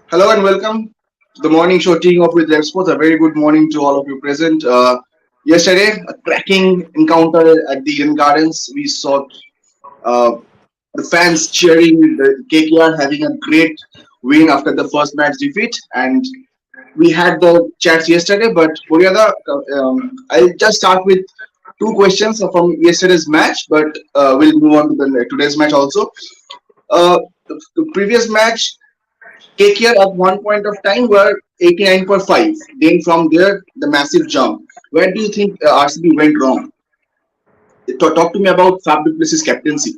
Hello and welcome to the morning show teeing off with Revsportz. A very good morning to all of you present. Yesterday, a cracking encounter at the Eden Gardens. We saw uh, the fans cheering the KKR having a great win after the first match defeat, and we had the chats yesterday. But Puriada, I'll just start with two questions from yesterday's match, but we'll move on to the today's match also. The previous match, KKR at one point of time were 89.5. Then from there, the massive jump. Where do you think RCB went wrong? Talk to me about Fab du Plessis' captaincy.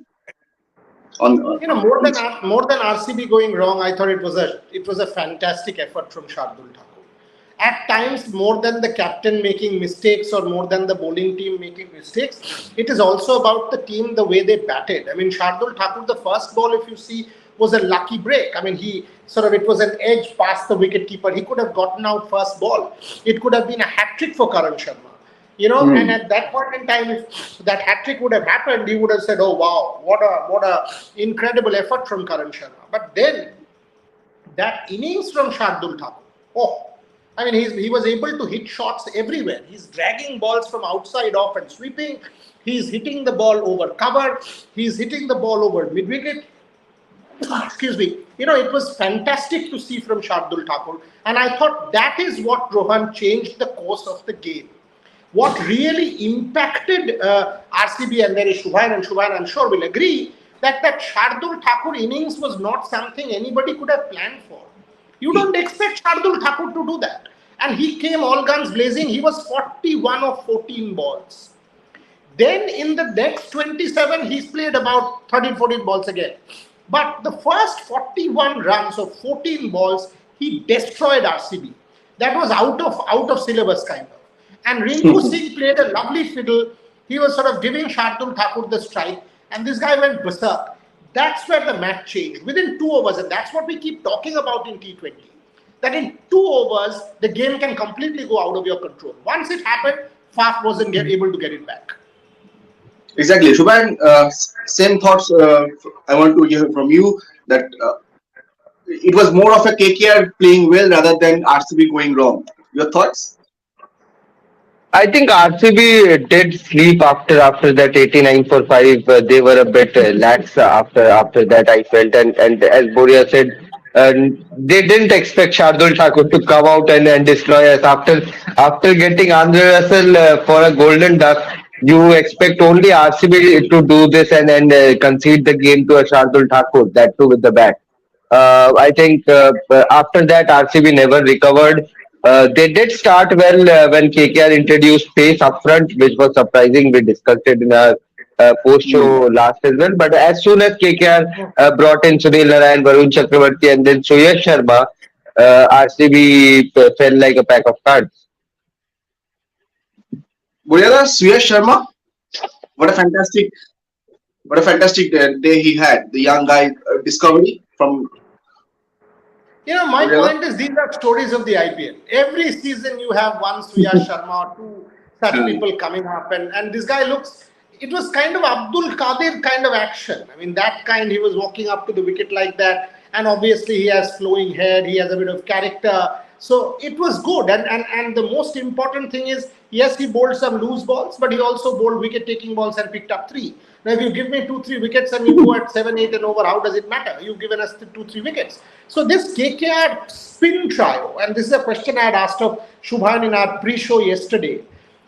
On More than RCB going wrong, I thought it was a fantastic effort from Shardul Thakur. At times, more than the captain making mistakes or more than the bowling team making mistakes, it is also about the team, the way they batted. I mean, Shardul Thakur, the first ball, if you see, was a lucky break. I mean, it was an edge past the wicket keeper. He could have gotten out first ball. It could have been a hat trick for Karan Sharma. And at that point in time, if that hat trick would have happened, he would have said, "Oh wow, what a incredible effort from Karan Sharma." But then that innings from Shardul Thakur, oh, I mean, he was able to hit shots everywhere. He's dragging balls from outside off and sweeping. He's hitting the ball over cover. He's hitting the ball over mid wicket. Excuse me. It was fantastic to see from Shardul Thakur, and I thought that is what Rohan changed the course of the game. What really impacted RCB, and there is Shubhan, and Shubhan I'm sure will agree, that Shardul Thakur innings was not something anybody could have planned for. You don't expect Shardul Thakur to do that. And he came all guns blazing. He was 41 of 14 balls. Then in the next 27, he's played about 13, 14 balls again. But the first 41 runs of 14 balls, he destroyed RCB. That was out of syllabus kind of. And Rinku Singh played a lovely fiddle. He was sort of giving Shardul Thakur the strike, and this guy went berserk. That's where the match changed within 2 overs, and that's what we keep talking about in T20. That in 2 overs, the game can completely go out of your control. Once it happened, Faf wasn't able to get it back. Exactly, Shubhan. Same thoughts. I want to hear from you that it was more of a KKR playing well rather than RCB going wrong. Your thoughts? I think RCB did sleep after that 89 for 5. They were a bit lax after that, I felt. And as Boria said, they didn't expect Shardul Thakur to come out and destroy us. After getting Andre Russell for a golden duck, you expect only RCB to do this and concede the game to a Shardul Thakur, that too with the bat. I think after that, RCB never recovered. They did start well when KKR introduced pace up front, which was surprising. We discussed it in our post-show last as well. But as soon as KKR brought in Sunil Narayan, Varun Chakravarti, and then Suyash Sharma, RCB fell like a pack of cards. Boyada, Suyash Sharma, what a fantastic, day he had. The young guy, discovery from. My point is these are stories of the IPL. Every season you have one Suyash Sharma or two such people coming up, and this guy looks. It was kind of Abdul Qadir kind of action. I mean, that kind. He was walking up to the wicket like that, and obviously he has flowing hair. He has a bit of character. So it was good, and the most important thing is, yes, he bowled some loose balls, but he also bowled wicket-taking balls and picked up 3. Now, if you give me 2-3 wickets and you go at 7, 8 and over, how does it matter? You've given us 2-3 wickets. So this KKR spin trio, and this is a question I had asked of Shubhan in our pre-show yesterday,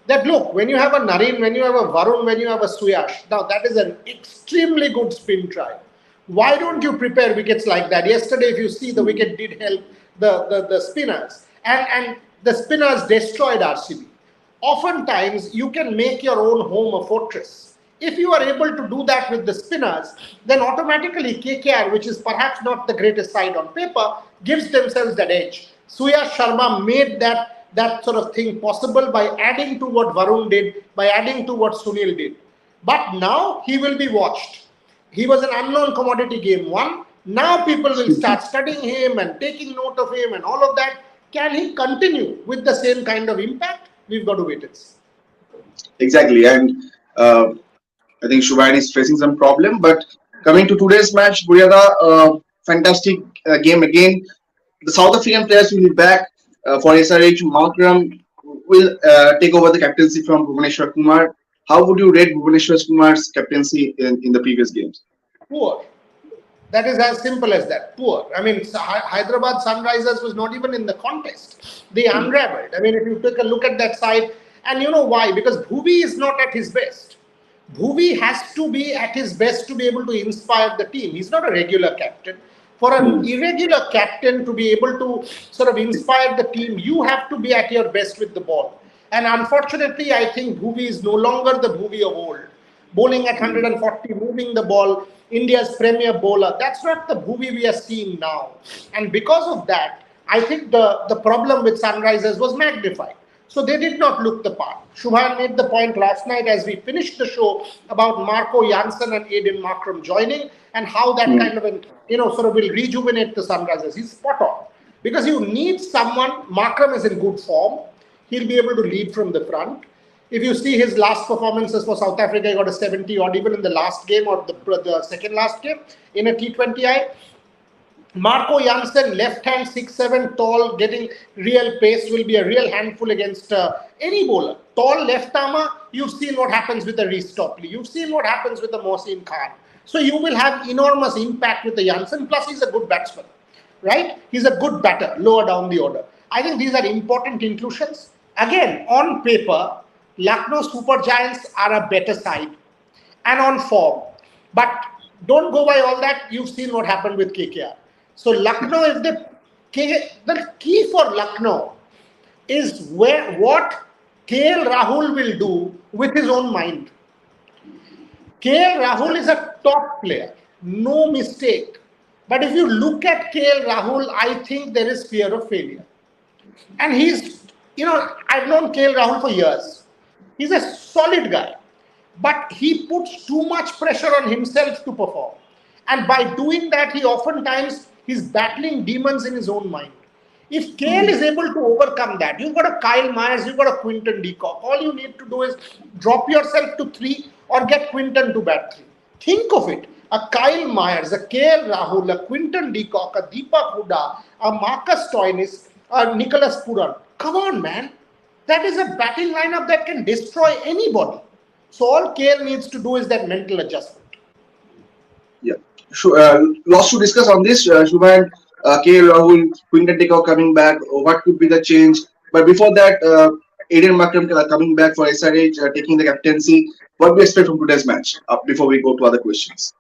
that look, when you have a Nareen, when you have a Varun, when you have a Suyash, now that is an extremely good spin trio. Why don't you prepare wickets like that? Yesterday, if you see, the wicket did help the spinners, and the spinners destroyed RCB. Oftentimes, you can make your own home a fortress. If you are able to do that with the spinners, then automatically KKR, which is perhaps not the greatest side on paper, gives themselves that edge. Suyash Sharma made that sort of thing possible by adding to what Varun did, by adding to what Sunil did. But now he will be watched. He was an unknown commodity game 1. Now people will start studying him and taking note of him and all of that. Can he continue with the same kind of impact? We've got to wait and see. Exactly, and I think Shubhan is facing some problem, but Coming to today's match, Buryada, fantastic game again. The South African players will be back for SRH. Malcolm will take over the captaincy from Bhuvaneshwar Kumar. How would you rate Bhuvaneshwar Kumar's captaincy in the previous games? Poor. That is as simple as that. Poor. I mean, Hyderabad Sunrisers was not even in the contest. They unraveled. I mean, if you take a look at that side, and you know why? Because Bhuvi is not at his best. Bhuvi has to be at his best to be able to inspire the team. He's not a regular captain. For an irregular captain to be able to sort of inspire the team, you have to be at your best with the ball. And unfortunately, I think Bhuvi is no longer the Bhuvi of old. Bowling at 140, moving the ball, India's premier bowler. That's not the Bhuvi we are seeing now. And because of that, I think the problem with Sunrisers was magnified. So they did not look the part. Shubhan made the point last night as we finished the show about Marco Janssen and Aiden Markram joining and how that kind of sort of will rejuvenate the Sunrisers. He's spot on. Because you need someone, Markram is in good form. He'll be able to lead from the front. If you see his last performances for South Africa, he got a 70 odd, even in the last game or the second last game in a T20I. Marco Janssen, left hand, 6'7", tall, getting real pace, will be a real handful against any bowler. Tall left armer, you've seen what happens with the Reece Topley. You've seen what happens with the Mohsin Khan. So you will have enormous impact with the Janssen, plus he's a good batsman, right? He's a good batter, lower down the order. I think these are important inclusions. Again, on paper, Lucknow Super Giants are a better side and on form. But don't go by all that. You've seen what happened with KKR. So Lucknow is the key for Lucknow is what KL Rahul will do with his own mind. KL Rahul is a top player, no mistake. But if you look at KL Rahul, I think there is fear of failure. And I've known KL Rahul for years. He's a solid guy. But he puts too much pressure on himself to perform. And by doing that, he oftentimes he's battling demons in his own mind. If KL is able to overcome that, you've got a Kyle Myers, you've got a Quinton de Kock. All you need to do is drop yourself to 3 or get Quinton to bat 3. Think of it. A Kyle Myers, a KL Rahul, a Quinton de Kock, a Deepak Hooda, a Marcus Stoinis, a Nicholas Puran. Come on, man. That is a batting lineup that can destroy anybody. So all KL needs to do is that mental adjustment. Yeah. Lots to discuss on this. Shubhan, KL Rahul, Quinton de Kock coming back. What could be the change? But before that, Aiden Markram coming back for SRH, taking the captaincy. What do we expect from today's match? Before we go to other questions.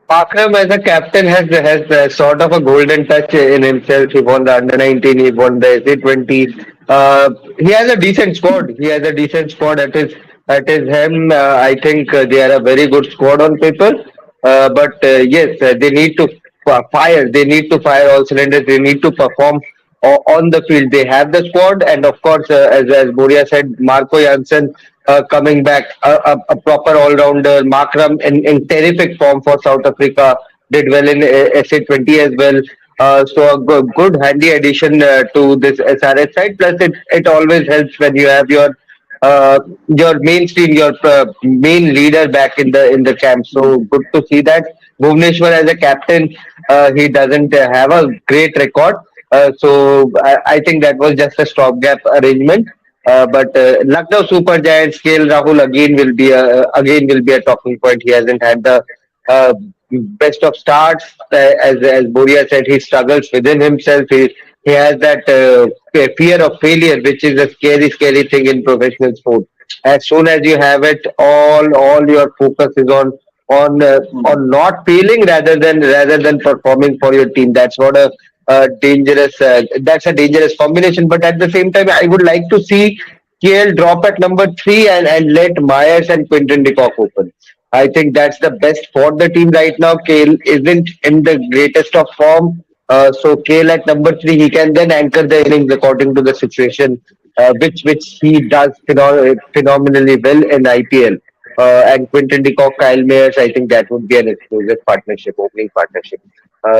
Akram as a captain has sort of a golden touch in himself. He won the under 19, he won the SA20. He has a decent squad. He has a decent squad at his hem. I think they are a very good squad on paper. But yes, they need to fire. They need to fire all cylinders. They need to perform on the field. They have the squad, and of course, as Boria said, Marco Janssen coming back, a proper all-rounder. Markram in terrific form for South Africa, did well in SA20 as well. So a good handy addition to this SRS side. Plus, it always helps when you have your mainstream, your main leader back in the camp. So good to see that. Bhuvneshwar as a captain, he doesn't have a great record. So I think that was just a stopgap arrangement. But Lucknow Super Giants, KL Rahul again will be a talking point. He hasn't had the uh, best of starts. As Boria said, he struggles within himself. He has that fear of failure, which is a scary thing in professional sport. As soon as you have it, all your focus is on not failing rather than performing for your team. That's a dangerous combination. But at the same time, I would like to see KL drop at number 3 and let Myers and Quinton de Kock open. I think that's the best for the team right now. KL isn't in the greatest of form. So KL at number 3, he can then anchor the innings according to the situation, which he does phenomenally well in IPL. And Quinton de Kock, Kyle Mayers, I think that would be an exclusive partnership, opening partnership.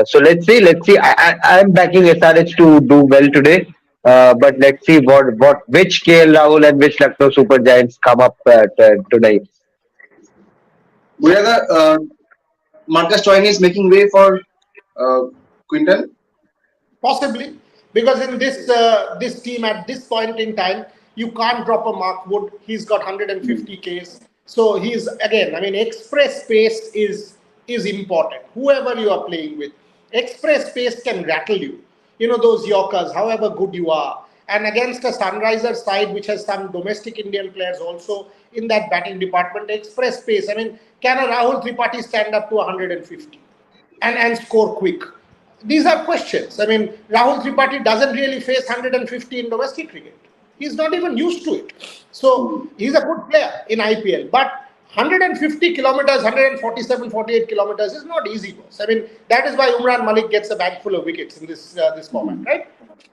So let's see. I'm backing SRH to do well today. But let's see which KL Rahul and which Lucknow Super Giants come up tonight. Buryada, Marcus Stoinis is making way for uh, Quinton? Possibly, because in this team at this point in time, you can't drop a Mark Wood. He's got 150 Ks, so he's again. I mean, express pace is important. Whoever you are playing with, express pace can rattle you. You know those Yorkers, however good you are, and against a Sunrisers side which has some domestic Indian players also in that batting department, express pace. I mean, can a Rahul Tripathi stand up to 150? And score quick? These are questions. I mean, Rahul Tripathi doesn't really face 150 in domestic cricket. He's not even used to it. So he's a good player in IPL. But 150 kilometers, 147, 48 kilometers is not easy, boss. I mean, that is why Umran Malik gets a bag full of wickets in this format, right?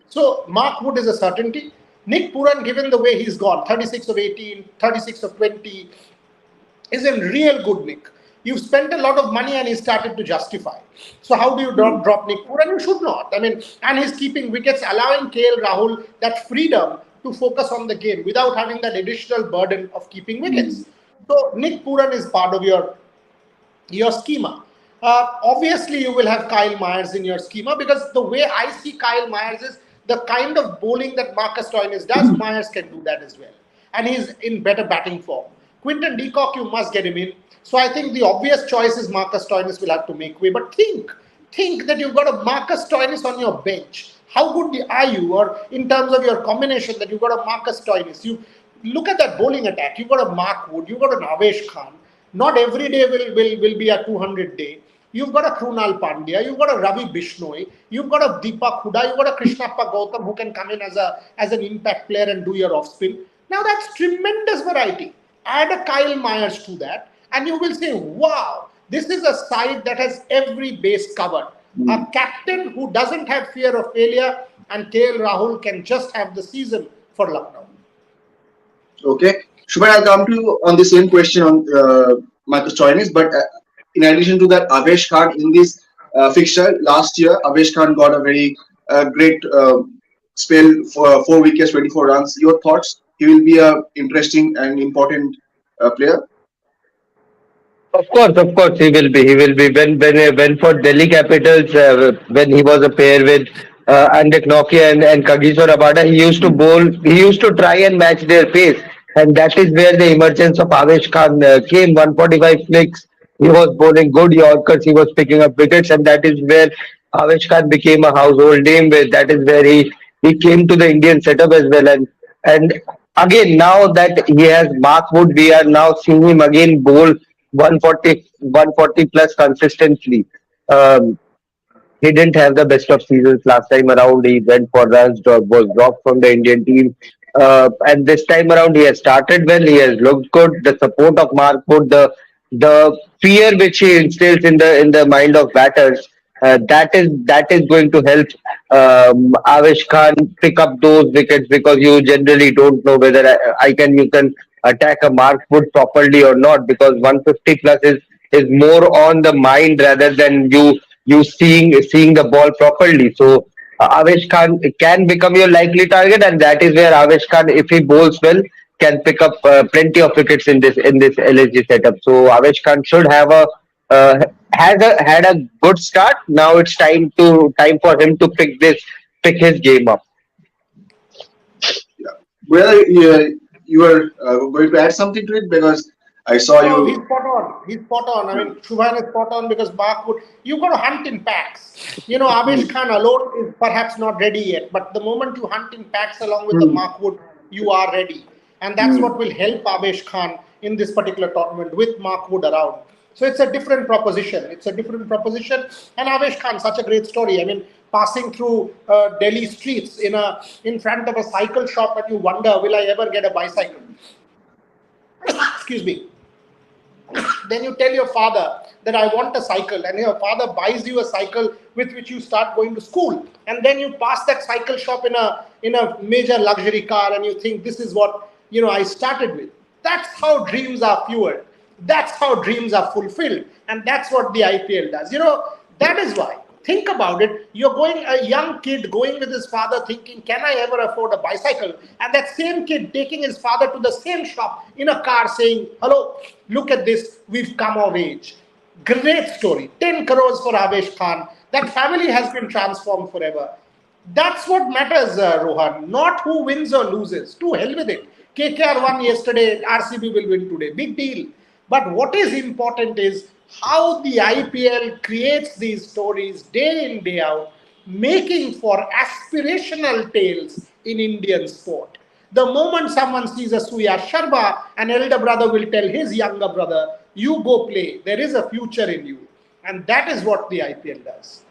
So Mark Wood is a certainty. Nick Puran, given the way he's gone, 36 of 18, 36 of 20, is in real good nick. You've spent a lot of money and he started to justify. So how do you drop Nick Puran? You should not. I mean, and he's keeping wickets, allowing KL Rahul that freedom to focus on the game without having that additional burden of keeping wickets. So Nick Puran is part of your schema. Obviously, you will have Kyle Myers in your schema because the way I see Kyle Myers is the kind of bowling that Marcus Stoinis does, Myers can do that as well. And he's in better batting form. Quinton de Kock, you must get him in. So I think the obvious choice is Marcus Stoinis will have to make way. But think that you've got a Marcus Stoinis on your bench. How good are you? Or in terms of your combination that you've got a Marcus Stoinis. You look at that bowling attack. You've got a Mark Wood. You've got an Avesh Khan. Not every day will be a 200 day. You've got a Krunal Pandya. You've got a Ravi Bishnoi. You've got a Deepak Huda. You've got a Krishnappa Gautam who can come in as an impact player and do your off spin. Now that's tremendous variety. Add a Kyle Myers to that, and you will say, wow, this is a side that has every base covered. A captain who doesn't have fear of failure, and KL Rahul can just have the season for Lucknow. Okay. Shubhan, I'll come to you on the same question on Marcus Stoinis, but in addition to that, Avesh Khan in this fixture last year, Avesh Khan got a very great spell for 4 wickets, 24 runs. Your thoughts? He will be a interesting and important player. Of course, he will be. He will be. When for Delhi Capitals, when he was a pair with Andik Nokia and Kagiso Rabada, he used to bowl. He used to try and match their pace, and that is where the emergence of Avesh Khan came. 145 flicks. He was bowling good Yorkers. He was picking up wickets, and that is where Avesh Khan became a household name. Where that is where he came to the Indian setup as well, and again now that he has Mark Wood, we are now seeing him again bowl 140 plus consistently. Um, he didn't have the best of seasons last time around. He went for runs, was dropped from the Indian team. And this time around, he has started well. He has looked good. The support of Mark Wood, the fear which he instills in the mind of batters, that is going to help Avesh Khan pick up those wickets because you generally don't know whether I can you can attack a Mark Wood properly or not because 150 plus is more on the mind rather than you seeing the ball properly. So Avesh Khan can become your likely target, and that is where Avesh Khan, if he bowls well, can pick up plenty of wickets in this LSG setup. So Avesh Khan should have a had a good start. Now it's time for him to pick his game up. Yeah. Well, you were going to add something to it because I saw No, he's you. spot on. He's spot on. I mean, Shubhan is spot on because Mark Wood, you've got to hunt in packs. You know, Avesh Khan alone is perhaps not ready yet, but the moment you hunt in packs along with the Mark Wood, you are ready. And that's what will help Avesh Khan in this particular tournament with Mark Wood around. So it's a different proposition. It's a different proposition. And Avesh Khan, such a great story. I mean, passing through Delhi streets in front of a cycle shop and you wonder, will I ever get a bicycle? Excuse me. Then you tell your father that I want a cycle, and your father buys you a cycle with which you start going to school, and then you pass that cycle shop in a major luxury car, and you think this is what I started with. That's how dreams are fueled. That's how dreams are fulfilled, and that's what the IPL does. That is why. Think about it. You're going, a young kid going with his father thinking, can I ever afford a bicycle? And that same kid taking his father to the same shop in a car saying, hello, look at this, we've come of age. Great story. 10 crores for Avesh Khan. That family has been transformed forever. That's what matters, Rohan. Not who wins or loses. To hell with it. KKR won yesterday, RCB will win today. Big deal. But what is important is how the IPL creates these stories day in, day out, making for aspirational tales in Indian sport. The moment someone sees a Suya Sharma, an elder brother will tell his younger brother, you go play, there is a future in you. And that is what the IPL does.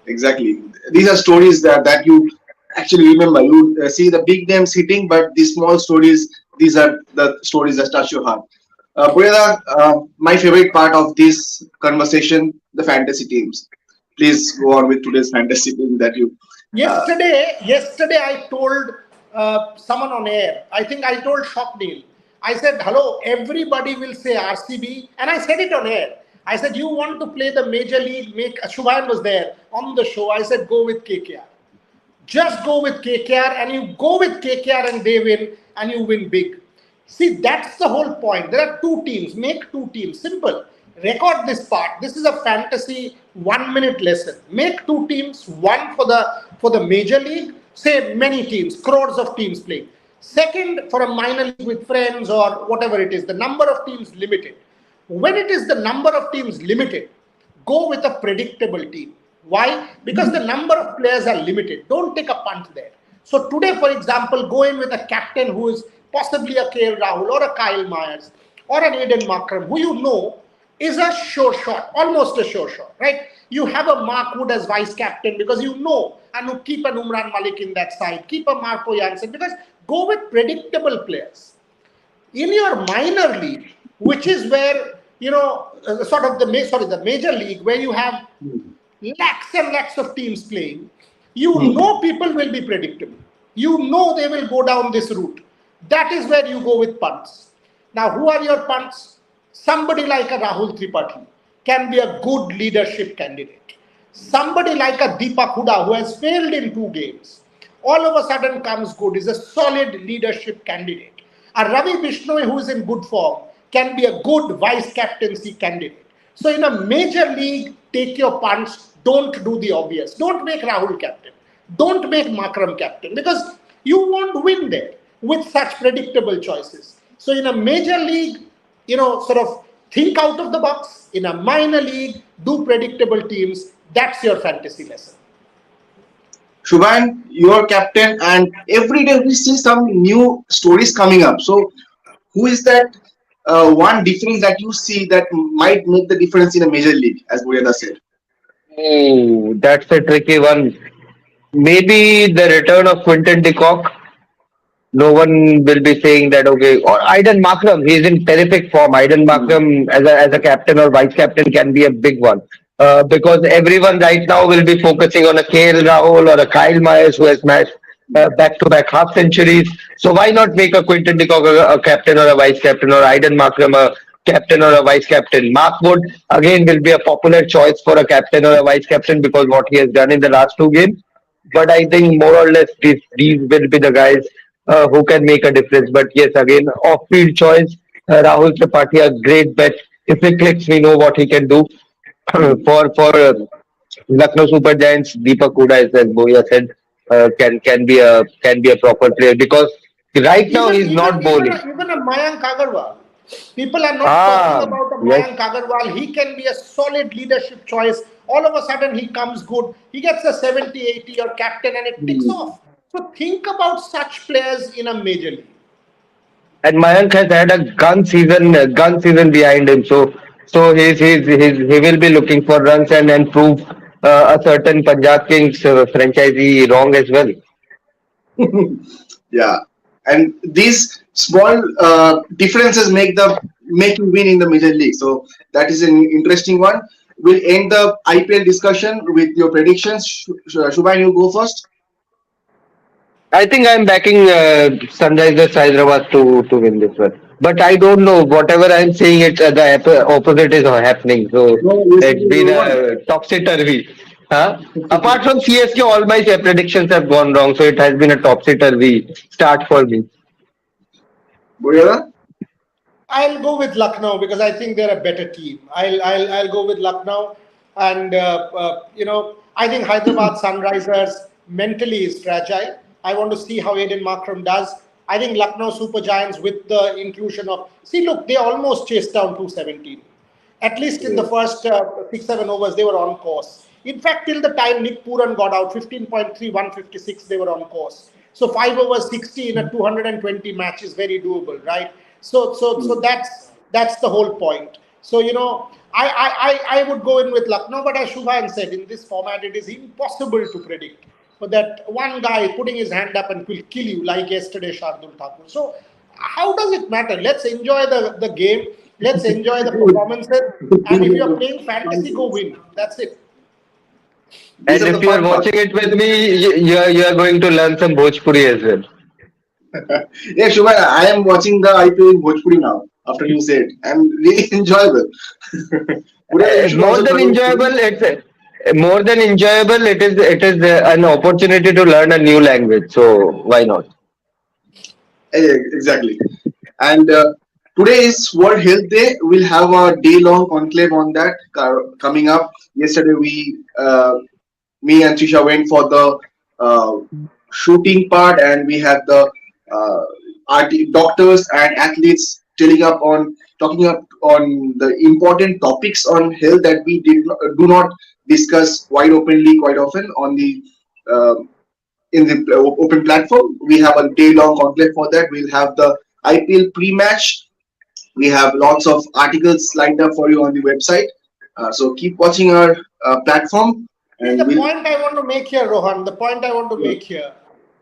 Exactly. These are stories that you actually remember. You see the big names hitting, but the small stories, these are the stories that touch your heart. Pureda, my favorite part of this conversation, the fantasy teams. Please go on with today's fantasy team that you. Uh, Yesterday I told someone on air, I think I told Shopnil, I said, hello, everybody will say RCB, and I said it on air. I said, you want to play the major league, make, Shubhan was there on the show, I said, go with KKR. Just go with KKR, and you go with KKR and they win, and you win big. See, that's the whole point. There are two teams. Make two teams. Simple. Record this part. This is a fantasy 1 minute lesson. Make two teams. One for the major league. Say many teams, crores of teams playing. Second, for a minor league with friends or whatever it is. The number of teams limited. When it is the number of teams limited, go with a predictable team. Why? Because the number of players are limited. Don't take a punt there. So today, for example, go in with a captain who is possibly a KL Rahul or a Kyle Myers or an Aiden Markram, who you know is a sure shot, almost a sure shot, right? You have a Mark Wood as vice captain because you know, and you keep an Umran Malik in that side, keep a Marco Janssen, because go with predictable players. In your minor league, which is where, sort of the major league, where you have lakhs and lakhs of teams playing, you know people will be predictable. You know they will go down this route. That is where you go with punts. Now, who are your punts? Somebody like a Rahul Tripathi can be a good leadership candidate. Somebody like a Deepak Huda who has failed in 2 games, all of a sudden comes good, is a solid leadership candidate. A Ravi Bishnoi who is in good form can be a good vice captaincy candidate. So in a major league, take your punts. Don't do the obvious. Don't make Rahul captain. Don't make Makram captain because you won't win there with such predictable choices. So in a major league, sort of think out of the box. In a minor league, do predictable teams. That's your fantasy lesson. Shubhan, your captain, and every day we see some new stories coming up. So, who is that one difference that you see that might make the difference in a major league, as Bureda said? Oh, that's a tricky one. Maybe the return of Quinton de Kock. No one will be saying that, okay, or Aiden Markram, he's in terrific form. Aiden Markram as a captain or vice captain can be a big one. Because everyone right now will be focusing on a KL Rahul or a Kyle Myers who has smashed back-to-back half centuries. So why not make a Quinton de Kock a captain or a vice captain or Aiden Markram a captain or a vice captain? Mark Wood again will be a popular choice for a captain or a vice captain because what he has done in the last 2 games. But I think more or less these will be the guys who can make a difference. But yes, again, off-field choice. Rahul Tripathi, a great bet. If he clicks, we know what he can do. For Lucknow Super Giants, Deepak Huda, as Boya said, can be a proper player because right now Even he's even not even bowling. a, even a Mayank Agarwal. People are not talking Ah, about a yes. Mayank Agarwal. He can be a solid leadership choice. All of a sudden, he comes good. He gets a 70, 80 or captain, and it ticks off. So think about such players in a major league. And Mayank has had a gun season behind him. So he will be looking for runs and prove a certain Punjab Kings franchisee wrong as well. Yeah, and these small differences make you win in the major league. So that is an interesting one. We'll end the IPL discussion with your predictions. Shubhan, you go first. I think I'm backing Sunrisers Hyderabad to win this one. But I don't know. Whatever I'm saying, it the opposite is happening. So No, you said it's you been won. a topsy turvy. Huh? Apart from CSK, all my predictions have gone wrong. So it has been a topsy turvy start for me. Boyada? I'll go with Lucknow because I think they're a better team. I'll go with Lucknow, and I think Hyderabad Sunrisers mentally is fragile. I want to see how Aiden Markram does. I think Lucknow Super Giants with the inclusion of look, they almost chased down 217. At least in the first 6 7 overs, they were on course. In fact, till the time Nick Pooran got out, 15.3, 156, they were on course. So 5 overs 60 in a 220 match is very doable, right? So that's the whole point. So I would go in with Lucknow, but as Shubhan said, in this format, it is impossible to predict. But that one guy putting his hand up and will kill you like yesterday, Shardul Thakur. So how does it matter? Let's enjoy the game. Let's enjoy the performances. And if you're playing fantasy, go win. That's it. These And are the if you are fun parts. watching it with me, you are going to learn some Bhojpuri as well. Yeah, Shubha, I am watching the IPL in Bhojpuri now. After you said, I'm really enjoyable. Today you should More also than try Bhojpuri. enjoyable, more than enjoyable. It is an opportunity to learn a new language. So why not? Exactly. And today is World Health Day. We'll have a day-long conclave on that coming up. Yesterday, me and Trisha went for the uh, shooting part, and we had the doctors and athletes talking up on the important topics on health that we do not discuss quite openly quite often on the uh, in the open platform. We have a day long conclave for that. We'll have the IPL pre-match. We have lots of articles lined up for you on the website. So keep watching our platform, See, and the we'll. point I want to make here, Rohan, the point I want to make here.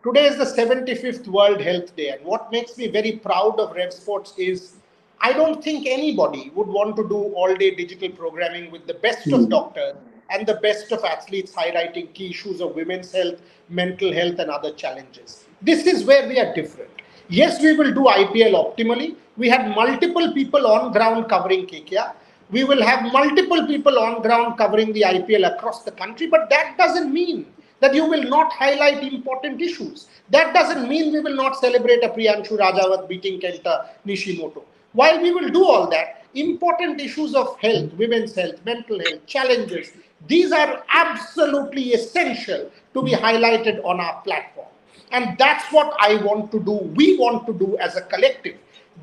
Today is the 75th World Health Day, and what makes me very proud of Revsportz is I don't think anybody would want to do all day digital programming with the best of doctors and the best of athletes highlighting key issues of women's health, mental health, and other challenges. This is where we are different. Yes, we will do IPL optimally. We had multiple people on ground covering KKR. We will have multiple people on ground covering the IPL across the country, but that doesn't mean that you will not highlight important issues. That doesn't mean we will not celebrate a Priyanshu Rajawat beating Kenta Nishimoto. While we will do all that, important issues of health, women's health, mental health, challenges, these are absolutely essential to be highlighted on our platform. And that's what I want to do. We want to do as a collective.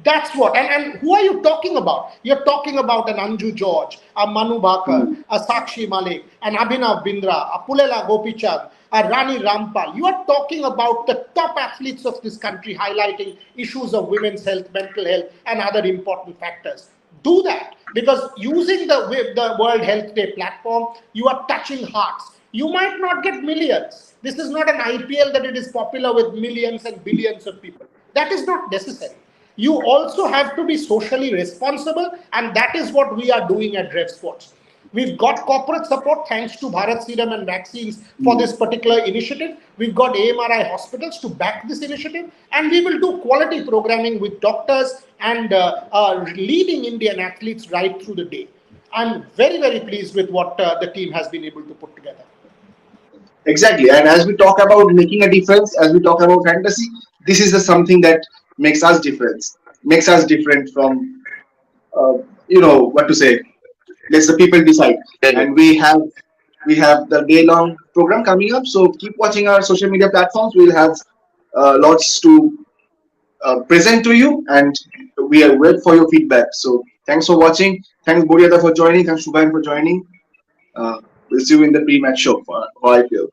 That's what. And who are you talking about? You're talking about an Anju George, a Manu Bhakar, a Sakshi Malik, an Abhinav Bindra, a Pulela Gopichand, a Rani Rampal. You are talking about the top athletes of this country highlighting issues of women's health, mental health, and other important factors. Do that because using the World Health Day platform, you are touching hearts. You might not get millions. This is not an IPL that it is popular with millions and billions of people. That is not necessary. You also have to be socially responsible, and that is what we are doing at Revsportz. We've got corporate support thanks to Bharat Serum and Vaccines for this particular initiative. We've got AMRI hospitals to back this initiative, and we will do quality programming with doctors and leading Indian athletes right through the day. I'm very, very pleased with what the team has been able to put together. Exactly. And as we talk about making a difference, as we talk about fantasy, this is the something that makes us different from, what to say. Let the people decide. And we have the day long program coming up. So keep watching our social media platforms. We'll have lots to present to you, and we are wait for your feedback. So thanks for watching. Thanks Boriada for joining. Thanks Shubhan for joining. We'll see you in the pre-match show for IPL.